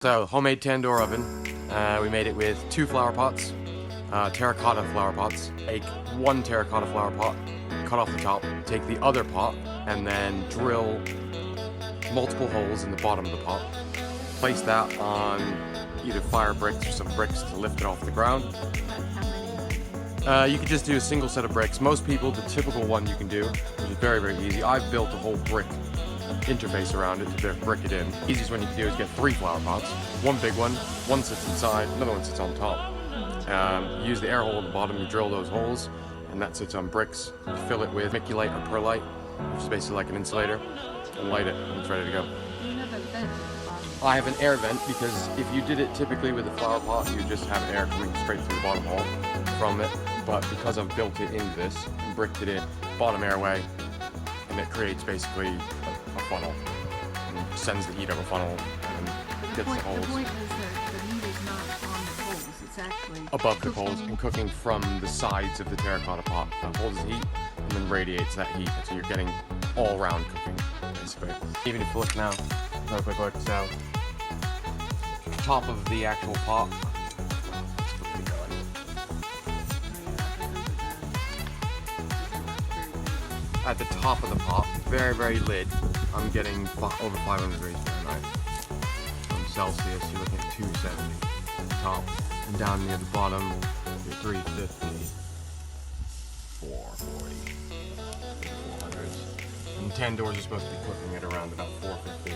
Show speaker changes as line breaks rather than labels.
So, homemade tandoor oven. We made it with 2 flower pots, terracotta flower pots. Take 1 terracotta flower pot, cut off the top, take the other pot, and then drill multiple holes in the bottom of the pot. Place that on either fire bricks or some bricks to lift it off the ground. You could just do a single set of bricks. Most people, the typical one you can do, which is very, very easy. I've built a whole brick interface around it to brick it in. Easiest one you can do is get 3 flower pots. 1 big one sits inside, another one sits on top. Use the air hole at the bottom, you drill those holes, and that sits on bricks. You fill it with vermiculite or perlite, which is basically like an insulator, and light it, and it's ready to go.
You have a vent.
I have an air vent because if you did it typically with a flower pot, you just have air coming straight through the bottom hole from it. But because I've built it into this and bricked it in, bottom airway, and it creates basically a funnel and sends the heat up a funnel and gets the holes.
The point is that the heat is not on the coals, it's actually
Above the coals and cooking from the sides of the terracotta pot. That holds the heat and then radiates that heat, so you're getting all round cooking basically. Even if you look now, real quick look, so top of the actual pot. At the top of the pot, very, very lid, I'm getting over 500 degrees Fahrenheit. From Celsius, you're looking at 270 at the top. And down near the bottom, you're 350, 440, 400s. And tandoors are supposed to be cooking at around about 450.